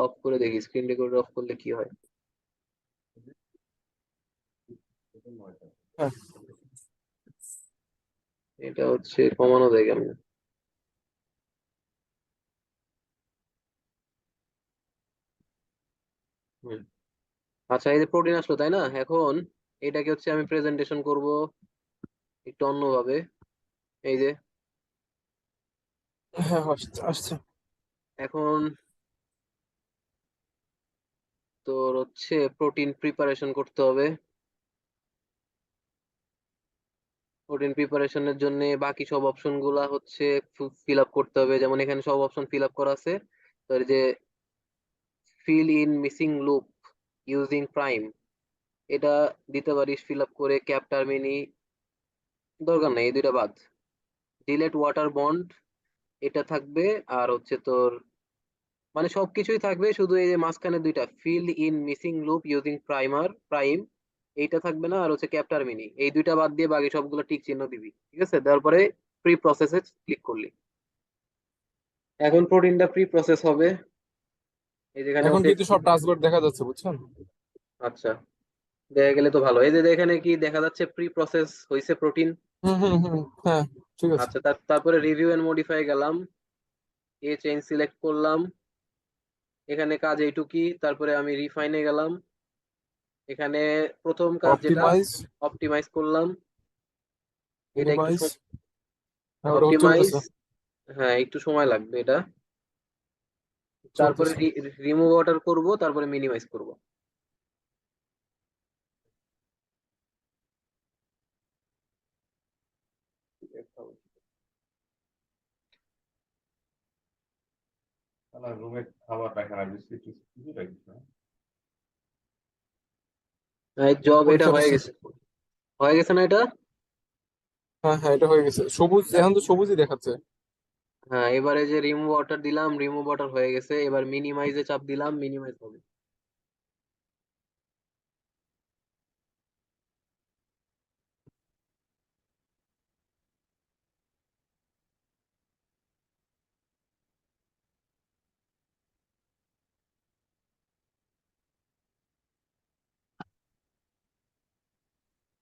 Of করে দেখি screen recorder of করলে কি হয়। হ্যাঁ, এটা হচ্ছে কমানো যায় কেমন? হুম। আচ্ছা, এই যে প্রোটিন আসলো তাই না, এখন এটাকে হচ্ছে আমি প্রেজেন্টেশন করব একটু অন্যভাবে। এই যে হ্যাঁ, আসছে আসছে। এখন তোর হচ্ছে প্রোটিন প্রিপারেশন করতে হবে। প্রোটিন প্রিপারেশনের জন্য বাকি সব অপশন গুলা হচ্ছে ফিল আপ করতে হবে, যেমন এখানে সব অপশন ফিল আপ করা আছে। তো এই যে fill in missing loop using prime, এটা দিতে পারিস ফিল আপ করে। ক্যাপ টার্মিনি দরকার নেই, এই দুইটা বাদ। ডিলেট ওয়াটার বন্ড এটা থাকবে। আর হচ্ছে তোর মানে সবকিছুই থাকবে, শুধু এই যে মাঝখানে দুইটা fill in missing loop using prime এইটা থাকবে না। আর হচ্ছে ক্যাপ টার্মিনি, এই দুইটা বাদ দিয়ে বাকি সবগুলো টিক চিহ্ন দিবি, ঠিক আছে? দেওয়ার পরে প্রি প্রসেসে ক্লিক করলি। এখন প্রোটিনটা প্রি প্রসেস হবে। এই যেখানে এখন হচ্ছে কিন্তু সব টাস্কবার দেখা যাচ্ছে, বুঝছেন? আচ্ছা, দেখা গেলে তো ভালো। এই যে এখানে কি দেখা যাচ্ছে, প্রি প্রসেস হয়েছে প্রোটিন। হুম হুম হুম, হ্যাঁ, ঠিক আছে। আচ্ছা, তারপরে রিভিউ এন্ড মডিফাই গেলাম, এ চেইন সিলেক্ট করলাম, এখানে কাজ এইটুকি। তারপরে আমি রিফাইনে গেলাম, এখানে প্রথম কাজ যেটা অপটিমাইজ, অপটিমাইজ করলাম। এটা একটু মিনিমাইজ। হ্যাঁ, ওটা অপটিমাইজ, চলতেছে। হ্যাঁ একটু সময় লাগবে এটা। তারপরে চলতেছে। রিমুভ অর্ডার করব, তারপরে মিনিমাইজ করব। রুমে খাবার রাখে না, বিস্কিট টিস্কিট কিছু রাখিস না? জব করে এটা হয়ে চলেছে। গেছে, হয়ে গেছে না এটা? হ্যাঁ হ্যাঁ, এটা হয়ে গেছে। সবুজ, এখন তো সবুজই দেখাচ্ছে। হ্যাঁ, এবারে যে রিমুভ অর্ডার দিলাম, রিমুভ অর্ডার হয়ে গেছে। এবার মিনিমাইজে চাপ দিলাম, মিনিমাইজ হবে।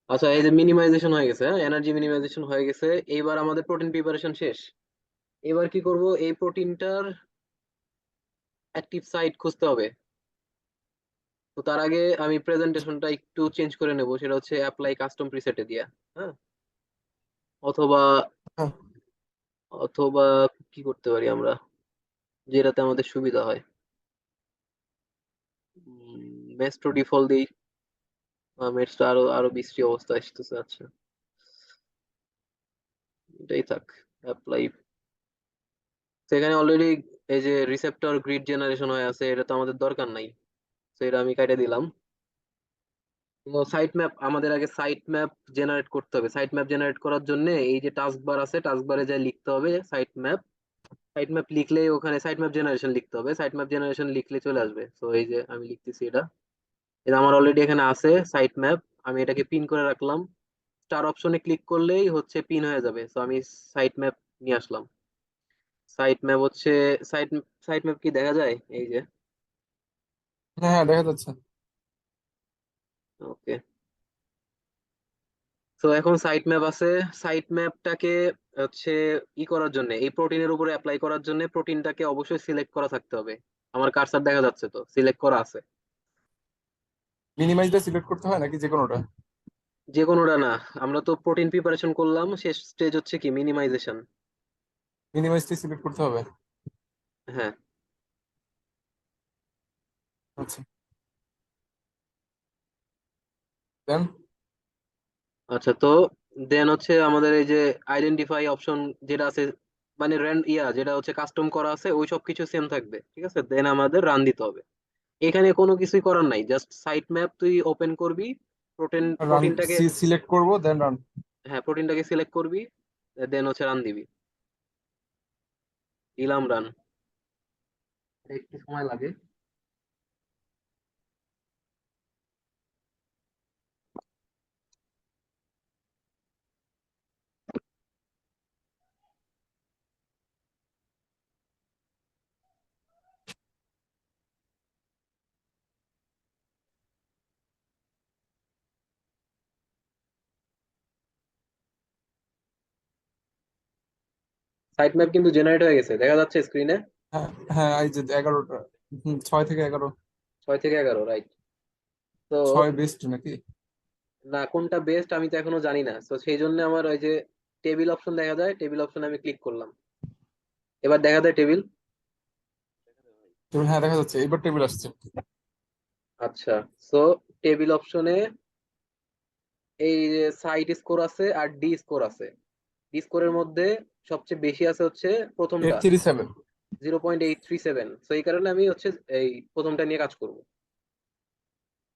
আচ্ছা, এই যে মিনিমাইজেশন হয়ে গেছে, হ্যাঁ এনার্জি মিনিমাইজেশন হয়ে গেছে। এইবার আমাদের প্রোটিন প্রিপারেশন শেষ। এবার কি করব, এই প্রোটিনটার অ্যাক্টিভ সাইট খুঁজতে হবে। তো তার আগে আমি প্রেজেন্টেশনটা একটু চেঞ্জ করে নেব, সেটা হচ্ছে অ্যাপ্লাই কাস্টম প্রিসেটে দিয়া। হ্যাঁ, অথবা হ্যাঁ অথবা কি করতে পারি আমরা, যেটাতে আমাদের সুবিধা হয়। মেস্ট্রো ডিফল্ট দিই, মেস্ট্রো আরো আরো বিশ্রী অবস্থা আসতেছে। আচ্ছা, এটাই থাক। অ্যাপ্লাই, সেখানে অলরেডি এই যে রিসেপ্টর গ্রিড জেনারেশন হয়ে আছে, এটা তো আমাদের দরকার নাই। তো এটা আমি কেটে দিলাম। তো সাইট ম্যাপ, আমাদের আগে সাইট ম্যাপ জেনারেট করতে হবে। সাইট ম্যাপ জেনারেট করার জন্য এই যে টাস্ক বার আছে, টাস্ক বারে যাই লিখতে হবে সাইট ম্যাপ। সাইট ম্যাপ লিখলে ওখানে সাইট ম্যাপ জেনারেশন লিখতে হবে, সাইট ম্যাপ জেনারেশন লিখলে চলে আসবে। তো এই যে আমি লিখতেছি এটা, এটা আমার অলরেডি এখানে আছে সাইট ম্যাপ। আমি এটাকে পিন করে রাখলাম। স্টার অপশনে ক্লিক করলেই হচ্ছে পিন হয়ে যাবে। তো আমি সাইট ম্যাপ নিয়ে আসলাম। সাইট ম্যাপ হচ্ছে, সাইট সাইট ম্যাপ কি দেখা যায়? এই যে, হ্যাঁ হ্যাঁ, দেখা যাচ্ছে। ওকে। তো এখন সাইট ম্যাপ আছে। সাইট ম্যাপটাকে হচ্ছে ই করার জন্য, এই প্রোটিনের উপরে অ্যাপ্লাই করার জন্য প্রোটিনটাকে অবশ্যই সিলেক্ট করা থাকতে হবে। আমার কার্সার দেখা যাচ্ছে, তো সিলেক্ট করা আছে। মিনিমাইজটা সিলেক্ট করতে হয় নাকি যে কোনোটা? যে কোনোটা না, আমরা তো প্রোটিন প্রিপারেশন করলাম, শেষ স্টেজ হচ্ছে কি মিনিমাইজেশন। মিনিমাইজটাই সিলেক্ট করতে হবে। হ্যাঁ। আচ্ছা, দেন। আচ্ছা, তো দেন হচ্ছে আমাদের এই যে আইডেন্টিফাই অপশন যেটা আছে, মানে যেটা হচ্ছে কাস্টম করা আছে, ওই সব কিছু সেম থাকবে, ঠিক আছে? দেন আমাদের রান দিতে হবে। এখানে কোনো কিছুই করার নাই, জাস্ট সাইট ম্যাপ তুই ওপেন করবি, রান, প্রোটিনটাকে, সিলেক্ট করব, দেন রান। হ্যাঁ প্রোটিনটাকে সিলেক্ট করবি, দেন হচ্ছে রান দিবি। দিলাম রান। একটু সময় লাগে। সাইট ম্যাপ কিন্তু জেনারেট হয়ে গেছে, দেখা যাচ্ছে স্ক্রিনে। হ্যাঁ হ্যাঁ, এই যে 11টা। 6 থেকে 11। 6 থেকে 11, রাইট। তো 6 বেস্ট নাকি? না, কোনটা বেস্ট আমি তো এখনো জানি না, তো সেই জন্য আমার ওই যে টেবিল অপশন দেখা যায়, টেবিল অপশনে আমি ক্লিক করলাম, এবার দেখা যায় টেবিল। হ্যাঁ দেখা যাচ্ছে, এবার টেবিল আসছে। আচ্ছা, সো টেবিল অপশনে এই যে সাইট স্কোর আছে আর ডি স্কোর আছে। ডি স্কোরের মধ্যে সবচেয়ে বেশি আছে হচ্ছে প্রথমটা, 837। 0.837। তো এই কারণে আমি হচ্ছে এই প্রথমটা নিয়ে কাজ করব।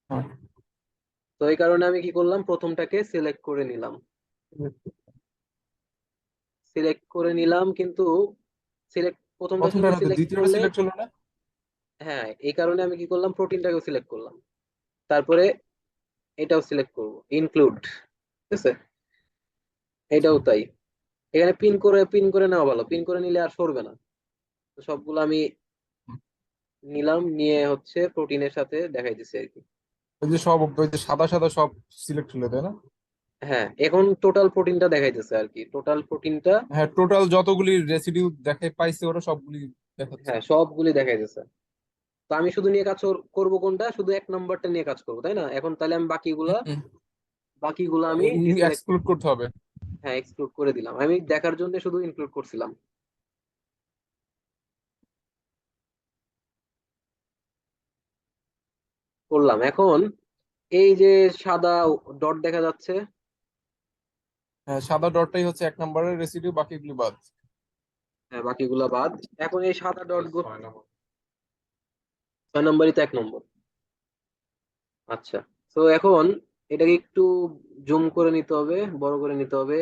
হ্যাঁ। তো এই কারণে আমি কি করলাম, প্রথমটাকে সিলেক্ট করে নিলাম। সিলেক্ট করে নিলাম কিন্তু প্রথমটা প্রথমটা শুধু না তো, সিলেক্ট দ্বিতীয়টা করলে, সিলেক্ট হলো না? হ্যাঁ এই কারণে আমি কি করলাম, প্রোটিনটাকেও সিলেক্ট করলাম। তারপরে এটাও সিলেক্ট করব, ইনক্লুড, ঠিক আছে, এটাও তাই। এখানে পিন করে নেওয়া ভালো, পিন করে নিলে আর সরবে না। তো সবগুলো আমি নিলাম, নিয়ে হচ্ছে প্রোটিনের সাথে দেখাই দিছি আর কি। ওই যে সব, ওই যে সাদা সাদা সব সিলেক্ট হলো, তাই না? হ্যাঁ, এখন টোটাল প্রোটিনটা দেখাইতেছে আর কি, টোটাল প্রোটিনটা। হ্যাঁ, টোটাল যতগুলি রেসিডিউ দেখে পাইছে ওরা সবগুলি দেখাচ্ছে। হ্যাঁ, সবগুলি দেখাইতেছে। তো আমি শুধু নিয়ে কাজ করব কোনটা, শুধু 1 নম্বরটা নিয়ে কাজ করবো, তাই না? এখন তাহলে আমি বাকিগুলা আমি ডিসিলেক্ট, এক্সক্লুড করতে হবে। হ্যাঁ এক্সক্লুড করে দিলাম, আমি দেখার জন্য শুধু ইনক্লুড করছিলাম। করলাম। এখন এই যে সাদা ডট দেখা যাচ্ছে, হ্যাঁ, সাদা ডটটাই হচ্ছে 1 নম্বরের রেসিডিউ, বাকিগুলি বাদ। হ্যাঁ বাকিগুলা বাদ। এখন এই সাদা ডট 6 নম্বর। 6 নম্বরই তো 1 নম্বর। আচ্ছা, তো এখন এটাকে একটু জুম করে নিতে হবে, বড় করে নিতে হবে,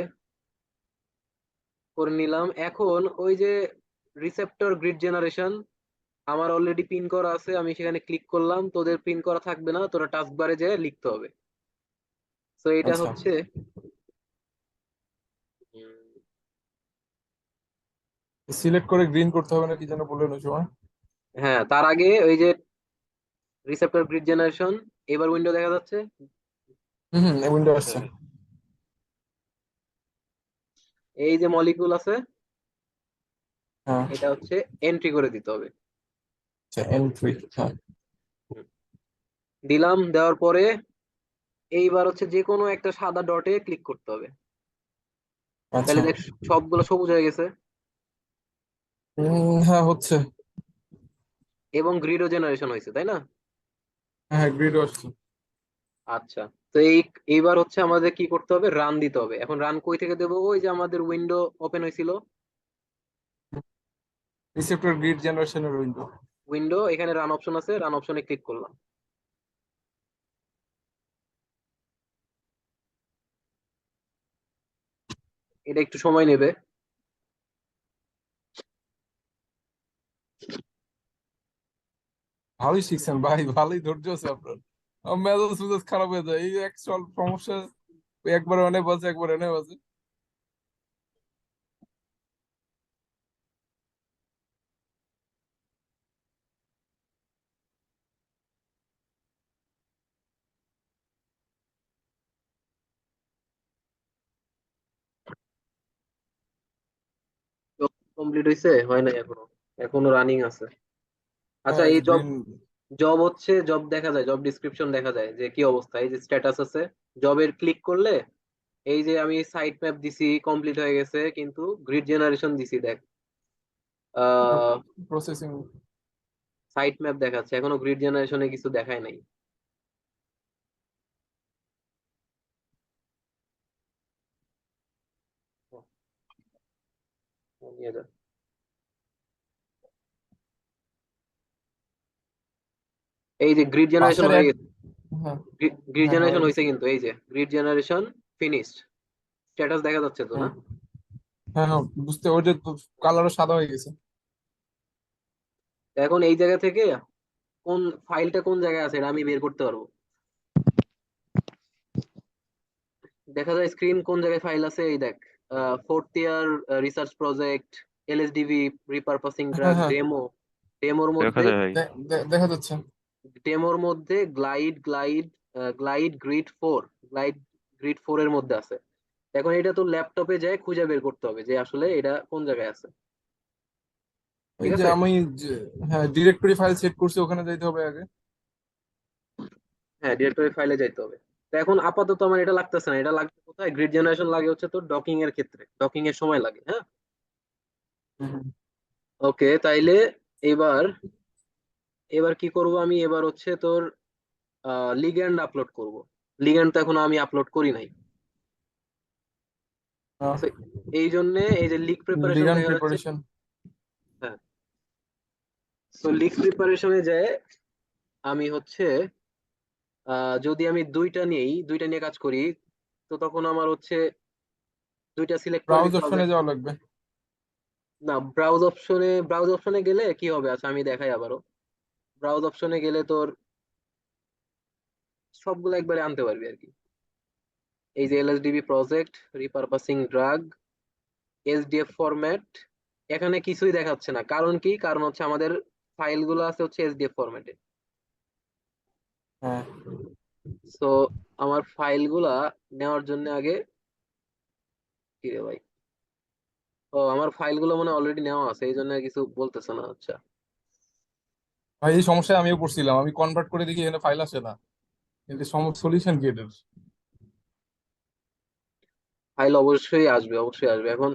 করে নিলাম। এখন ওই যে রিসেপ্টর গ্রিড জেনারেশন আমার অলরেডি পিন করা আছে, আমি সেখানে ক্লিক করলাম, তোদের পিন করা থাকবে না, তোরা টাস্ক বারে যেয়ে লিখতে হবে। তো এটা আচ্ছা, হচ্ছে উম, সিলেক্ট করে গ্রিন করতে হবে না কি যেন বললেন ওই সময়? হ্যাঁ, তার আগে ওই যে রিসেপ্টর গ্রিড জেনারেশন, এবার উইন্ডো দেখা যাচ্ছে। হম হম, উইন্ডো আসছে। এই যে মলিকুল আছে, হ্যাঁ। এটা হচ্ছে এন্ট্রি করে দিতে হবে। আচ্ছা, এন্ট্রি, হ্যাঁ। হুম, দিলাম, দেওয়ার পরে এইবার হচ্ছে যে কোনো একটা সাদা ডটে ক্লিক করতে হবে। আচ্ছা। তাহলে দেখ সবগুলো সবুজ হয়ে গেছে, হ্যাঁ হচ্ছে। এবং গ্রিডও জেনারেশন হয়েছে, তাই না? হ্যাঁ, গ্রিডও আসছে। আচ্ছা, তো এইবার হচ্ছে আমাদের কি করতে হবে, রান দিতে হবে। এখন রান কই থেকে দেবো, ওই যে আমাদের উইন্ডো ওপেন হয়েছিল, রিসেপ্টর গ্রিড জেনারেশনের উইন্ডো। উইন্ডো, এখানে রান অপশন আছে, রান অপশনে ক্লিক করলাম। এটা একটু সময় নেবে। ভালোই শিখছেন ভাই, ভালোই ধৈর্য আছে আপনার। আমার মেজাজ মেজাজ খারাপ হয়ে যায়, এই এক সমস্যা। একবার এনে বাজে, একবার এনে বাজে। কমপ্লিট হয়েছে, হয় নাই এখনো, এখনো রানিং আছে। আচ্ছা, হ্যাঁ, এই এই যে জব, গ্রিন। জব হচ্ছে জব দেখা যায়, জব ডিসক্রিপশন দেখা যায় যে কি অবস্থা, এই যে স্ট্যাটাস আছে। জবের ক্লিক করলে এই যে আমি সাইট ম্যাপ দিছি, কমপ্লিট হয়ে গেছে, কিন্তু গ্রিড জেনারেশন দিছি দেখ, আহ প্রসেসিং। সাইট ম্যাপ দেখাচ্ছে, এখনো গ্রিড জেনারেশনে কিছু দেখায় নাই। নিয়ে যা। এই যে গ্রিড জেনারেশন পাশের হয়ে এক। গেছে, হ্যাঁ গ্রিড হ্যাঁ হ্যাঁ, জেনারেশন হয়ে হয়েছে গেছে। কিন্তু, এই যে গ্রিড জেনারেশন ফিনিশড, স্ট্যাটাস দেখা যাচ্ছে তো না? হুম। হ্যাঁ হ্যাঁ, বুঝতে, ওই যে কালারও সাদা হয়ে গেছে। এখন এই জায়গা থেকে কোন ফাইলটা কোন জায়গায় আছে এটা আমি বের করতে পারবো। দেখা যায় স্ক্রিন কোন জায়গায় ফাইল আছে, এই দেখ, 4th ইয়ার রিসার্চ প্রজেক্ট, এলএসডিভি, রিপারপাসিং হ্যাঁ ড্রাগ, হ্যাঁ, ডেমোর দেখা মধ্যে, যায় ভাই। দেখা যাচ্ছে। গ্লাইড গ্রিড 4, গ্লাইড গ্রিড 4 এর মধ্যে আছে। এখন এটা তো ল্যাপটপে যায় খুঁজে বের করতে হবে যে আসলে এটা কোন জায়গায় আছে, ওই ঠিক যে আছে? আমি যে হ্যাঁ ডিরেক্টরি ফাইল সেট করছি ওখানে যাইতে হবে আগে। হ্যাঁ, ডিরেক্টরি ফাইলে যাইতে হবে। তো এখন আপাতত আমার এটা লাগতেছে না, এটা লাগবে কোথায়? গ্রিড জেনারেশন লাগে হচ্ছে তোর ডকিং এর ক্ষেত্রে, ডকিং এর সময় লাগে, হ্যাঁ। হুম। ওকে, তাইলে এবার এবার কি করব আমি? এবার হচ্ছে তোর লিগ্যান্ড আপলোড করব। লিগ্যান্ড তো এখন আমি আপলোড করি নাই। So, এই জন্য এই যে লিগ প্রিপারেশন লিগ্যান্ড দেখা যাচ্ছে। প্রিপারেশন। হ্যাঁ, তো লিগ প্রিপারেশনে যায় আমি হচ্ছে যদি আমি দুইটা নিয়ে কাজ করি, তো তখন আমার হচ্ছে দুইটা সিলেক্ট করে ব্রাউজ দিতে হবে। অপশনে যাওয়া লাগবে। না, ব্রাউজ অপশনে গেলে কি হবে? আচ্ছা আমি দেখাই আবারও। ব্রাউজ অপশনে গেলে তোর সবগুলো একবারে আনতে পারবি আর কি। এই যে LSDB project, repurposing drug, SDF format, এখানে কিছুই দেখাচ্ছে না। কারণ কি? কারণ হচ্ছে আমাদের ফাইলগুলো আছে হচ্ছে এসডিএফ ফরম্যাটে। হ্যাঁ সো আমার ফাইলগুলা নেওয়ার জন্য আগে, কি রে ভাই, ও আমার ফাইলগুলো মানে অলরেডি নেওয়া আছে, এই জন্য আর কিছু বলতেছে না। আচ্ছা, ভাই এই সমস্যায় আমিও পড়ছিলাম, আমি কনভার্ট করে দেখি এখানে ফাইল আসে না, কিন্তু সলিউশন কি এটার? ফাইল অবশ্যই আসবে, অবশ্যই আসবে। এখন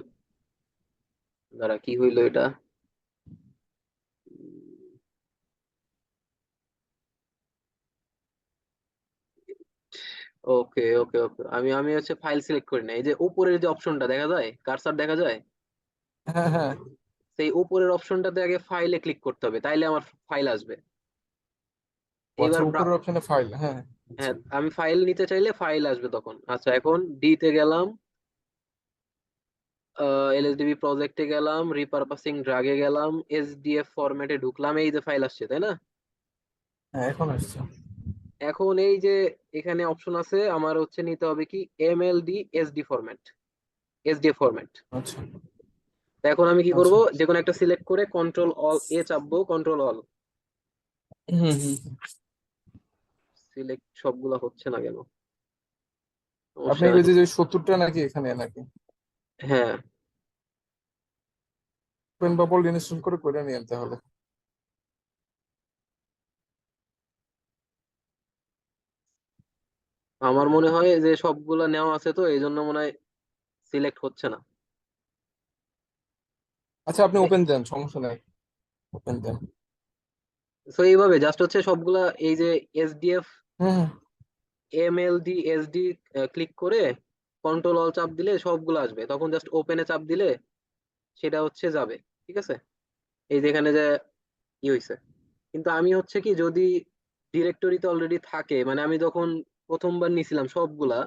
দাঁড়া, কি হইলো এটা? ওকে ওকে ওকে, আমি আমি হচ্ছে ফাইল সিলেক্ট করি না। এই যে উপরের যে অপশনটা দেখা যায়, কার্সার দেখা যায়, হ্যাঁ হ্যাঁ। সেই উপরের অপশনটাতে আগে ফাইলে ক্লিক করতে হবে, তাইলে আমার ফাইল আসবে। ও আচ্ছা, এবার উপরের অপশনে ফাইল, হ্যাঁ আচ্ছা। হ্যাঁ, আমি ফাইল নিতে চাইলে ফাইল আসবে তখন। আচ্ছা, এখন ডি তে গেলাম, এলএসডিবি প্রজেক্টে গেলাম, রিপারপাসিং ড্রাগে গেলাম, এসডিএফ ফরম্যাটে ঢুকলাম, এই যে ফাইল আসছে, তাই না? হ্যাঁ এখন আসছে। এখন এই যে এখানে অপশন আছে, আমার হচ্ছে নিতে হবে কি MLD SD format, SDF format. আচ্ছা এখন আমি কি করব? আচ্ছা। যে কোনো একটা সিলেক্ট করে কন্ট্রোল অল এ চাপবো, কন্ট্রোল অল। হুম হুম। সিলেক্ট সবগুলা হচ্ছে না কেন? আপনি সমস্যা ওই নাকি? যে 70টা নাকি এখানে নাকি হ্যাঁ, ওপেন বাবল ইনস্টল করে করে নিয়ে তাহলে? আমার মনে হয় যে সবগুলা নেওয়া আছে, তো এই জন্য মনে হয় সিলেক্ট হচ্ছে না। আচ্ছা আপনি ওপেন দেন, সমস্যা নাই, ওপেন দেন। তো এইভাবে জাস্ট হচ্ছে সবগুলা, এই যে এসডিএফ, হুম হুম। এমএলডি, এসডি ক্লিক করে কন্ট্রোল অল চাপ দিলে সবগুলো আসবে, তখন জাস্ট ওপেনে চাপ দিলে সেটা হচ্ছে যাবে, ঠিক আছে? এই যে এখানে যে ই হয়েছে। কিন্তু আমি হচ্ছে কি, যদি ডিরেক্টরিতে অলরেডি থাকে, মানে আমি যখন প্রথমবার নিছিলাম সবগুলা,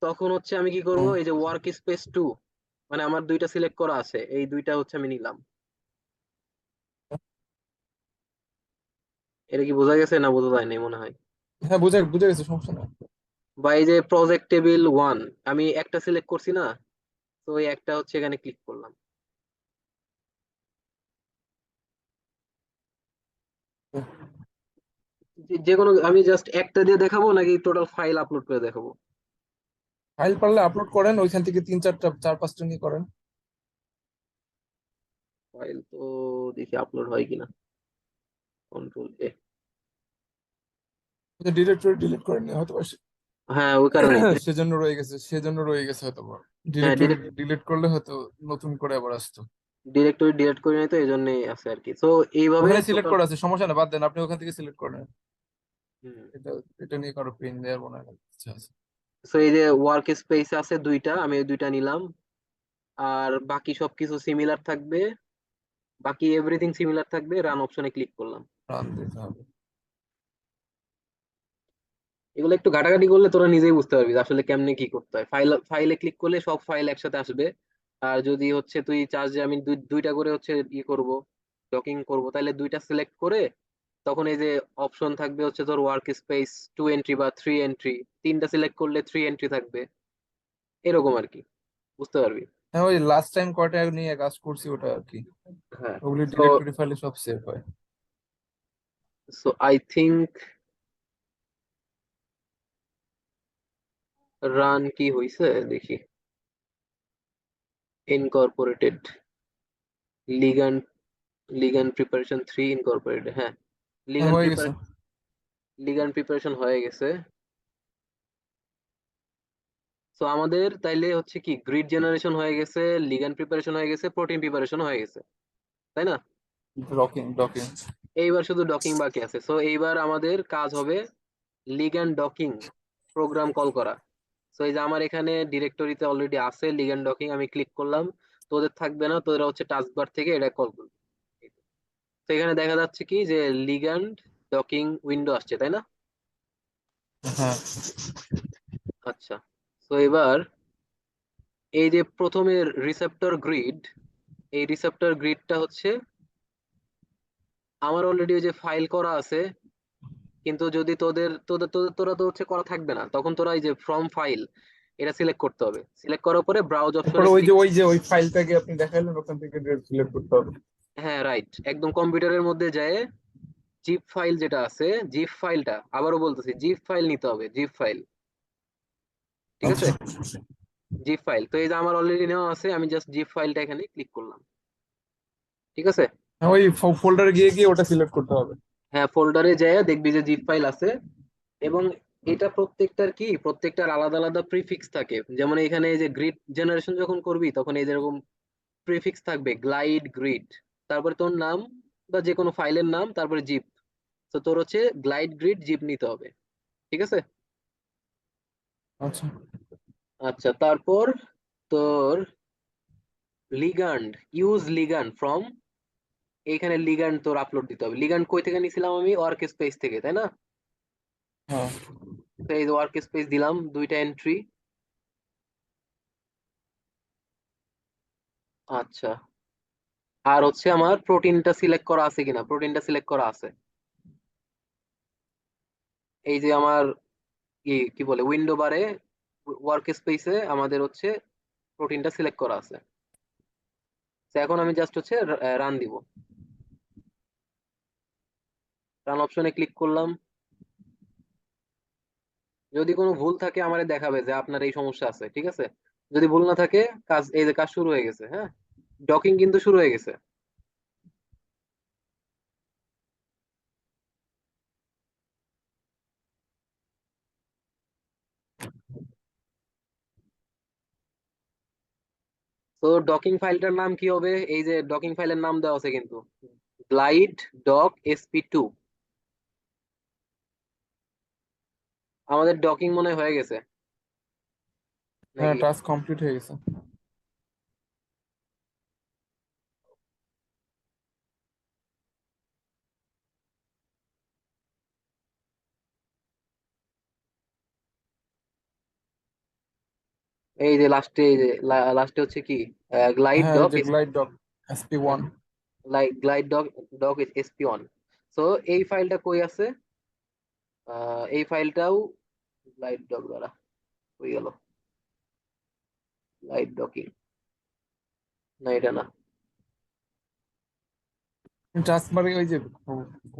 তখন হচ্ছে আমি কি করব? হুম। এই যে ওয়ার্ক স্পেস টু, মানে আমার দুইটা সিলেক্ট করা আছে, এই দুইটা হচ্ছে আমি নিলাম। এটা কি বোঝা গেছে না বোঝা যায়নি মনে হয়? হ্যাঁ বুঝে বুঝে গেছে, সমস্যা নাই। বা এই যে প্রজেক্ট টেবিল ওয়ান, আমি একটা সিলেক্ট করছি না, তো ওই একটা হচ্ছে এখানে ক্লিক করলাম। যে কোনো, আমি জাস্ট একটা দিয়ে দেখাবো নাকি টোটাল ফাইল আপলোড করে দেখাবো? ফাইল পারলে আপলোড করেন, ওইখান থেকে 3-4টা 4-5টা নিয়ে করেন। ফাইল তো দেখি আপলোড হয় কিনা। কন্ট্রোল এ। ডিরেক্টরি ডিলিট করেন নি হয়তো বা হ্যাঁ, ওই কারণেই তো। সেজন্য রয়ে গেছে হয়তো বা। হ্যাঁ, ডিরেক্টরি ডিলিট করলে হয়তো নতুন করে আবার আসতো। ডিরেক্টরি ডিলিট করে নাই তো, এই জন্যই আছে আর কি। তো এইভাবে ওখানে সিলেক্ট টোটাল। করা আছে, সমস্যা না, বাদ দেন, আপনি ওখান থেকে সিলেক্ট করেন। এটা এটা নিয়ে কারো পেন দেওয়ার মনে হয় না ইচ্ছা আছে। তো এই যে ওয়ার্ক স্পেস আছে দুইটা, আমি এই দুইটা নিলাম। আর বাকি সবকিছু সিমিলার থাকবে, বাকি এভরিথিং সিমিলার থাকবে, রান অপশনে ক্লিক করলাম। রান দিতে হবে। এগুলো একটু ঘাটাঘাটি করলে তোরা নিজেই বুঝতে পারবি যে আসলে কেমনে কি করতে হয়। ফাইলে ক্লিক করলে সব ফাইল একসাথে আসবে। আর যদি হচ্ছে তুই চাস যে আমি দুইটা করে হচ্ছে ই করব, ডকিং করব, তাহলে দুইটা সিলেক্ট করে তখন এই যে অপশন থাকবে হচ্ছে তোর ওয়ার্ক স্পেস 2 এন্ট্রি বা 3 এন্ট্রি, তিনটা সিলেক্ট করলে 3 এন্ট্রি থাকবে, এরকম আর কি, বুঝতে পারবি? হ্যাঁ ওই লাস্ট টাইম কয়টা নিয়ে কাজ করছি ওটা আর কি, হ্যাঁ। ওগুলি সো ডিরেক্টরি ফাইলে সব সেভ হয়। সো আই থিংক রান কি হইছে দেখি। Incorporated ligand ligand preparation 3 Incorporated, হ্যাঁ হ্যাঁ, লিগ্যান্ড হয়ে গেছে। লিগ্যান্ড প্রিপারেশন হয়ে গেছে। তো আমাদের তাইলে হচ্ছে কি গ্রিড জেনারেশন হয়ে গেছে, লিগ্যান্ড প্রিপারেশন হয়ে গেছে, প্রোটিন প্রিপারেশন হয়ে গেছে, তাই না? Docking docking. এইবার শুধু ডকিং বাকি আছে। সো এইবার আমাদের কাজ হবে লিগ্যান্ড ডকিং প্রোগ্রাম কল করা। সো এই যে আমার এখানে ডিরেক্টরিতে অলরেডি আছে লিগ্যান্ড ডকিং, আমি ক্লিক করলাম, তোদের থাকবে না, তোরা হচ্ছে টাস্কবার থেকে এটা কল করবে। তো এখানে দেখা যাচ্ছে কি যে লিগ্যান্ড ডকিং উইন্ডো আসছে, তাই না? হ্যাঁ, আচ্ছা, তো এবার এই যে প্রথমের রিসেপ্টর গ্রিড, এই রিসেপ্টর গ্রিডটা হচ্ছে আমার অলরেডি ওই যে ফাইল করা আছে, কিন্তু যদি তোদের তোদের তোদের- তোরা তো হচ্ছে করা থাকবে না, তখন তোরা এই যে ফ্রম ফাইল এটা সিলেক্ট করতে হবে। সিলেক্ট করার পরে ব্রাউজ তারপরে অপশনে ওই যে ক্লিক। ওই যে ওই ফাইলটাকে আপনি দেখাইলেন ওখান থেকে সিলেক্ট করতে হবে। হ্যাঁ রাইট, একদম কম্পিউটারের মধ্যে যায় জিপ ফাইল যেটা আছে, জিপ ফাইলটা আবারও বলতেছি, জিপ ফাইল নিতে হবে, জিপ ফাইল। ঠিক আছে, আচ্ছা, জিপ ফাইল। তো এই যে আমার অলরেডি নেওয়া আছে, আমি জাস্ট জিপ ফাইলটা এখানে ক্লিক করলাম। ঠিক আছে, হ্যাঁ, ওই ফোল্ডারে গিয়ে গিয়ে ওটা সিলেক্ট করতে হবে। হ্যাঁ ফোল্ডারে যায় দেখবি যে জিপ ফাইল আছে। এবং এটা প্রত্যেকটার কি প্রত্যেকটার আলাদা আলাদা প্রিফিক্স থাকে। যেমন এখানে এই যে গ্রিড জেনারেশন যখন করবি তখন এই যেরকম প্রিফিক্স থাকবে গ্লাইড গ্রিড, তারপরে তোর নাম বা যে কোনো ফাইলের নাম, তারপরে জিপ। তো তোর হচ্ছে গ্লাইড গ্রিড জিপ নিতে হবে। ঠিক আছে। আচ্ছা, আচ্ছা, তারপর তোর লিগ্যান্ড, ইউজ লিগ্যান্ড ফ্রম, এইখানে লিগ্যান্ড তোর আপলোড দিতে হবে। লিগ্যান্ড কই থেকে নিছিলাম আমি? ওয়ার্ক স্পেস থেকে, তাই না? হ্যাঁ, তো এই যে ওয়ার্ক স্পেস দিলাম, দুইটা এন্ট্রি। আচ্ছা, আর হচ্ছে আমার প্রোটিনটা সিলেক্ট করা আছে কিনা, প্রোটিনটা সিলেক্ট করা আছে। এই যে আমার কি কি বলে উইন্ডো বারে ওয়ার্ক স্পেসে আমাদের হচ্ছে প্রোটিনটা সিলেক্ট করা আছে। তো এখন আমি জাস্ট হচ্ছে রান দিব। রান অপশনে ক্লিক করলাম। যদি কোনো ভুল থাকে আমারে দেখাবে যে আপনার এই সমস্যা আছে। ঠিক আছে, যদি ভুল না থাকে, কাজ এই যে কাজ শুরু হয়ে গেছে। হ্যাঁ, ডকিং কিন্তু শুরু হয়ে গেছে। তো ডকিং ফাইলটার নাম কি হবে? এই যে ডকিং ফাইলের নাম দেওয়া আছে কিন্তু, গ্লাইড ডক SP2। আমাদের ডকিং মনে হয় হয়ে গেছে হ্যাঁ, নাকি? টাস্ক কমপ্লিট হয়ে গেছে। এই যে লাস্টে, এই যে লাস্টে হচ্ছে কি গ্লাইড হ্যাঁ, এই ডক, যে glide dock SP1। Glide dog dog SP1। So এই ফাইলটা কই আছে? এই ফাইলটাও গ্লাইড ডগ দ্বারা হয়ে গেল, গ্লাইড ডকিং, না এটা না। টাস্ক বারে ওই যে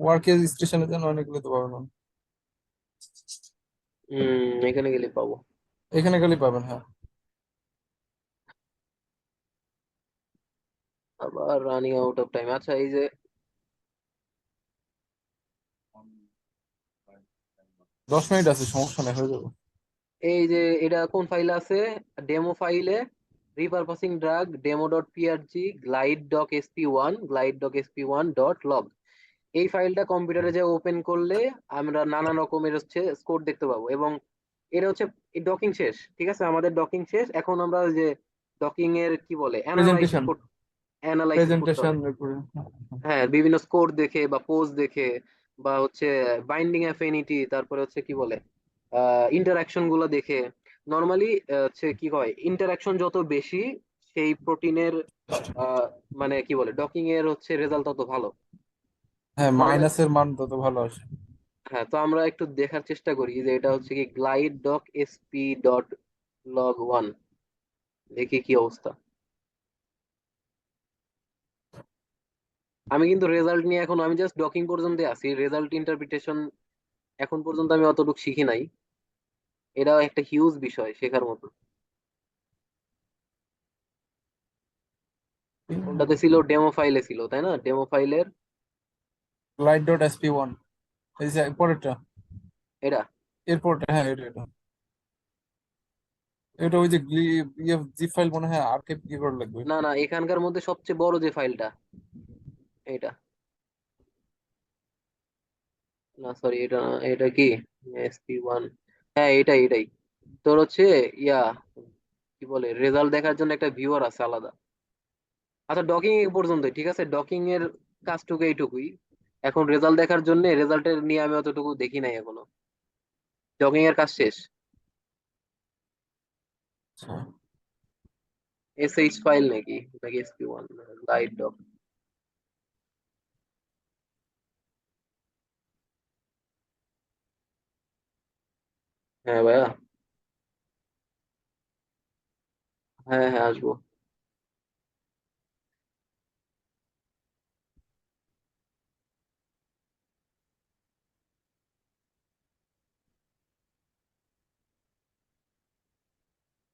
ওয়ার্ক স্টেশনের জন্য অনেকগুলো তো পাবেন না। এখানে গেলে পাবো। এখানে গেলেই পাবেন, হ্যাঁ। আবার রানিং আউট অফ টাইম। আচ্ছা, এই যে 10 মিনিট আছে, সমস্যা নেই, হয়ে যাবে। এই যে এটা কোন ফাইলে আছে? ডেমো ফাইলে repurposing drug demo dot PRG Glide dock SP1 Glide dock SP1 dot log. এই ফাইলটা কম্পিউটারে যে ওপেন করলে আমরা নানান রকমের হচ্ছে স্কোর দেখতে পাবো। এবং এটা হচ্ছে ডকিং শেষ। ঠিক আছে, আমাদের ডকিং শেষ। এখন আমরা ওই যে ডকিং এর কি বলে প্রেজেন্টেশন অ্যানালাইসিস করতে প্রেজেন্টেশন হবে। হ্যাঁ, বিভিন্ন স্কোর দেখে বা পোজ দেখে, বা হচ্ছে বাইন্ডিং অ্যাফিনিটি, তারপরে হচ্ছে কি বলে ইন্টারাকশন গুলো দেখে। নর্মালি হচ্ছে কি হয়, ইন্টারাকশন যত বেশি সেই প্রোটিনের মানে কি বলে ডকিং এর হচ্ছে রেজাল্ট তত ভালো। হ্যাঁ, তো আমরা, মাইনাসের মান তত ভালো আসে। হ্যাঁ তো আমরা একটু দেখার চেষ্টা করি যে এটা হচ্ছে কি গ্লাইড ডক SP.log1, দেখি কি অবস্থা। আমি কিন্তু রেজাল্ট নিয়ে এখন, আমি জাস্ট ডকিং পর্যন্ত আছি, রেজাল্ট ইন্টারপ্রিটেশন এখন পর্যন্ত আমি অতটুকু শিখি নাই। এটাও একটা হিউজ বিষয় শেখার মতো। ওটাতে ছিল ডেমো ফাইলে ছিল, তাই না? ডেমো ফাইলের glide.sp1, এই যে পরেরটা, এটা। এরপরটা, হ্যাঁ এটা এটা এটা ওই যে জিপ ফাইল মনে হয় আর্কাইভ কি করে লাগবে। না না, এখানকার মধ্যে সবচেয়ে বড় যে ফাইলটা এটা। না সরি, এটা না, এটা কি SP1? হ্যাঁ এটাই এটাই। তোর হচ্ছে ইয়া কি বলে, রেজাল্ট দেখার জন্য একটা ভিউয়ার আছে আলাদা। আচ্ছা ডকিং এ পর্যন্তই, ঠিক আছে, ডকিং এর কাজটুকু এইটুকুই। এখন রেজাল্ট দেখার জন্য, রেজাল্টের নিয়ে আমি অতটুকু দেখি নাই এখনো। ডকিং এর কাজ শেষ। আচ্ছা। ফাইল নাকি, নাকি SP1 লাইট ডক? হ্যাঁ ভাইয়া। হ্যাঁ হ্যাঁ আসবো।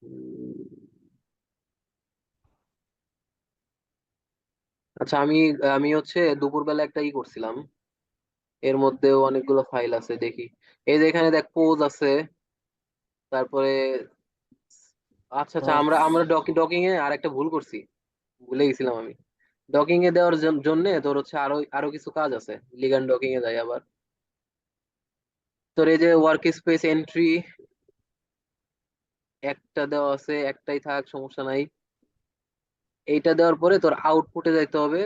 উম, আচ্ছা আমি আমি হচ্ছে দুপুরবেলা একটা করছিলাম, এর মধ্যেও অনেকগুলো ফাইল আছে দেখি। এই যে এখানে দেখ পোজ আছে, তারপরে আচ্ছা আচ্ছা, আমরা আমরা ডকিং এ আর একটা ভুল করছি, ভুলে গেছিলাম আমি। ডকিং এ দেওয়ার জন্য তোর হচ্ছে আরো আরো কিছু কাজ আছে। লিগ্যান্ড ডকিং এ যাই আবার। তোর এই যে ওয়ার্ক স্পেস এন্ট্রি একটা দেওয়া আছে, একটাই থাক সমস্যা নাই। এইটা দেওয়ার পরে তোর আউটপুটে যাইতে হবে।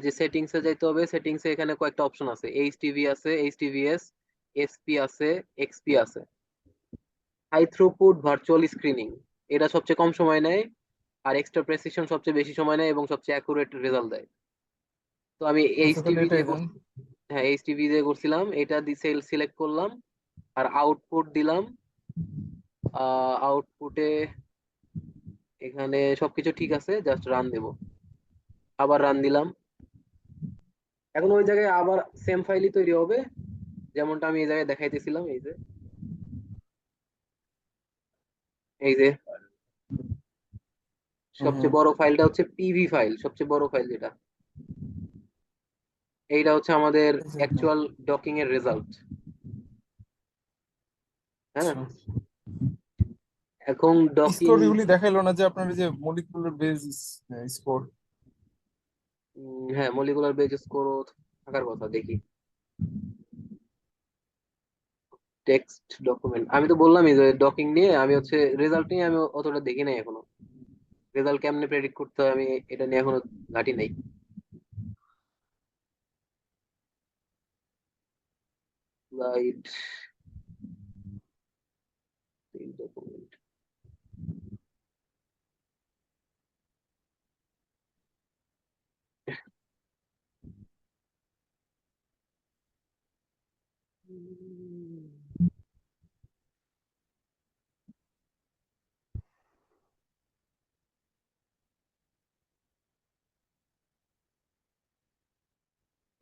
যে সেটিংস এ যাইতে হবে, সেটিংস এ এখানে কয়েকটা অপশন আছে, এইচটিভি আছে, এইচটিভিএস, এসপি আছে, এক্সপি আছে। হাই থ্রুপুট ভার্চুয়াল স্ক্রিনিং, এটা সবচেয়ে কম সময় নেয়, আর এক্সট্রা প্রেসিশন সবচেয়ে বেশি সময় নেয় এবং সবচেয়ে অ্যাকুরেট রেজাল্ট দেয়। তো আমি আচ্ছা তাহলে এইচটিভি এটাই দিয়ে দেন। হ্যাঁ এইচটিভি দিয়ে করছিলাম, এটা সেল সিলেক্ট করলাম আর আউটপুট দিলাম। আউটপুটে এখানে সবকিছু ঠিক আছে, জাস্ট রান দেব। আবার রান দিলাম। এখন ওই জায়গায় আবার সেম ফাইলই তৈরি হবে, যেমনটা আমি এই জায়গায় দেখাইতেছিলাম। এই যে এই যে হুম হুম। সবচেয়ে বড় ফাইলটা হচ্ছে পিভি ফাইল, সবচেয়ে বড় ফাইল যেটা, এইটা হচ্ছে আমাদের এই যে এখানে। অ্যাকচুয়াল ডকিং এর রেজাল্ট। হ্যাঁ, আচ্ছা, এখন ডকিং। স্কোর এগুলি দেখাইলো না যে আপনার এই যে মলিকুলার বেস স্কোর? হ্যাঁ মলিকুলার বেজ স্কোরও থাকার কথা, দেখি। টেক্সট ডকুমেন্ট, আমি তো বললামই যে ডকিং নিয়ে আমি হচ্ছে, রেজাল্ট নিয়ে আমি অতটা দেখি নাই এখনো। রেজাল্ট কেমনে প্রেডিক্ট করতে হয় আমি এটা নিয়ে এখনো ঘাটি নাই। লাইট ডকুমেন্ট,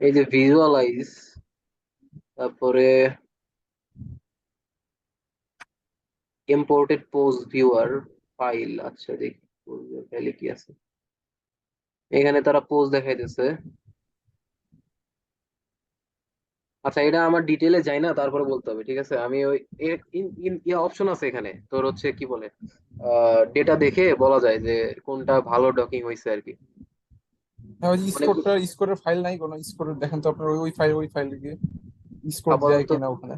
এই যে ভিজুয়ালাইজ, তারপরে ইম্পোর্টেড পোজ ভিউয়ার ফাইল। আচ্ছা দেখি ফাইলে কি আছে। এখানে তারা পোজ দেখাইতেছে। আচ্ছা এটা আমার ডিটেলে যাই না, তারপরে বলতে হবে, ঠিক আছে? আমি ওই অপশন আছে এখানে, তোর হচ্ছে কি বলে, ডেটা দেখে বলা যায় যে কোনটা ভালো ডকিং হয়েছে আর কি। হ্যাঁ ওই যে অনেক স্কোরের ফাইল নাই কোনো? স্কোরের দেখেন তো আপনার ওই ফাইল গিয়ে স্কোর যায় আপাতত কিনা ওখানে।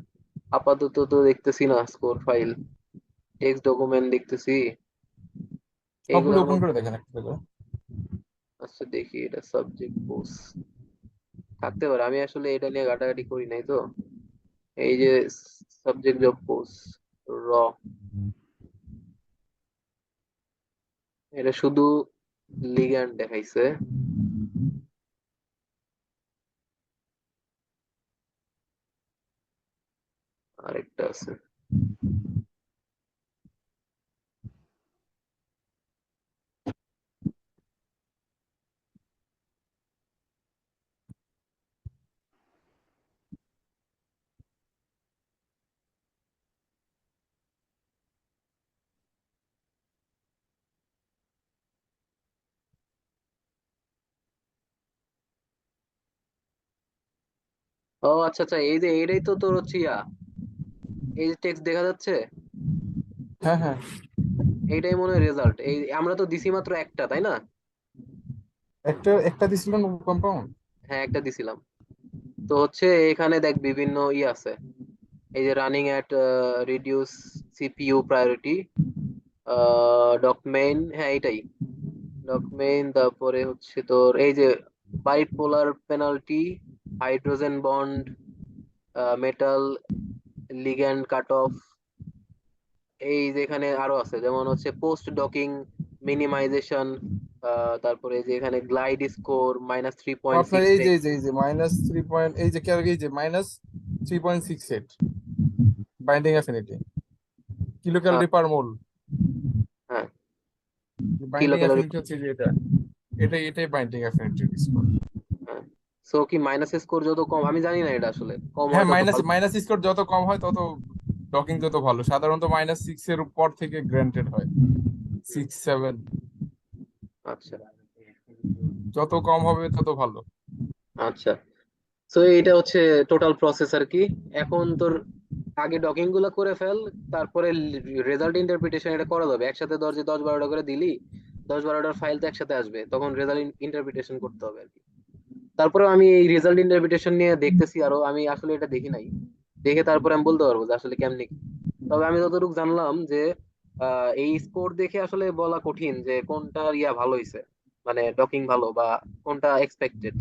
আপাতত তো দেখতেছি না স্কোর ফাইল। টেক্সট ডকুমেন্ট দেখতেছি, সবগুলো এইগুলোর ওপেন মধ্যে। করে দেখেন একটা করে। আচ্ছা দেখি, এটা সাবজেক্ট পোস্ট থাকতে পারে, আমি আসলে এটা নিয়ে ঘাটাঘাটি করি নাই তো। এই যে সাবজেক্ট জব পোস্ট র, এটা শুধু লিগ্যান্ড দেখাইছে। আরেকটা আছে, ও আচ্ছা আচ্ছা, এই যে এইটাই তো তোর হচ্ছে এই যে টেক্সট দেখা যাচ্ছে, হ্যাঁ হ্যাঁ, এইটাই মনে হয় রেজাল্ট। এই আমরা তো দিছি মাত্র একটা, তাই না? একটা একটা দিছিলেন কম্পাউন্ড। হ্যাঁ, একটা দিছিলাম। তো হচ্ছে এখানে দেখ বিভিন্ন আছে, এই যে running at reduce CPU priority, dock main, হ্যাঁ এটাই ডক মেইন। তারপরে হচ্ছে তোর এই যে byte polar penalty, hydrogen bond, metal ligand cut off. এই যে এখানে আরো আছে, যেমন হচ্ছে পোস্ট ডকিং মিনিমাইজেশন, তারপরে যে এখানে গ্লাইড স্কোর মাইনাস থ্রি ও পয়েন্ট আপনার সিক্স এই যে -3 পয়েন্ট, এই যে এই যে -3.68 binding affinity, kilo calorie per mole. হ্যাঁ, কিলো বাইন্ডিং ক্যালোরি। অ্যাফিনিটি হচ্ছে যে এটাই বাইন্ডিং অ্যাফিনিটি স্কোর। হ্যাঁ, সো কি মাইনাস স্কোর যত কম, আমি জানি না এটা আসলে, কম হয় হ্যাঁ, তত মাইনাস ভালো। মাইনাস স্কোর যত কম হয় তত ডকিং যত ভালো। সাধারণত -6 এর উপর থেকে গ্রান্টেড হয়, হুম, 6-7, আচ্ছা যত কম হবে তত ভালো। আচ্ছা। সো এটা হচ্ছে টোটাল প্রসেস আর কি। এখন তোর আগে ডকিং গুলা করে ফেল, তারপরে রেজাল্ট ইন্টারপ্রিটেশন এটা করা যাবে একসাথে। ধর যে 10-12টা করে দিলি, 10-12টার ফাইল তো একসাথে আসবে, তখন রেজাল্ট ইন্টারপ্রিটেশন করতে হবে আর কি। তারপরে আমি এই রেজাল্ট ইন্টারপ্রিটেশন নিয়ে দেখতেছি আরো, আমি আসলে এটা দেখি নাই। দেখে তারপরে আমি বলতে পারবো যে আসলে কেমনে কি। তবে আমি যতটুকু জানলাম যে এই স্কোর দেখে আসলে বলা কঠিন যে কোনটা ভালো হয়েছে, মানে ডকিং ভালো বা কোনটা এক্সপেক্টেড।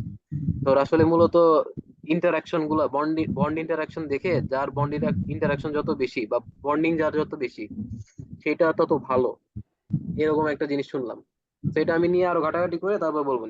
তোর আসলে মূলত ইন্টারাকশন গুলা, বন্ড ইন্টারাকশন দেখে, যার বন্ড ইন্টারাকশন যত বেশি বা বন্ডিং যার যত বেশি, সেটা তত ভালো, এরকম একটা জিনিস শুনলাম। সেটা আমি নিয়ে আরো ঘাটাঘাটি করে তারপর বলবো নি।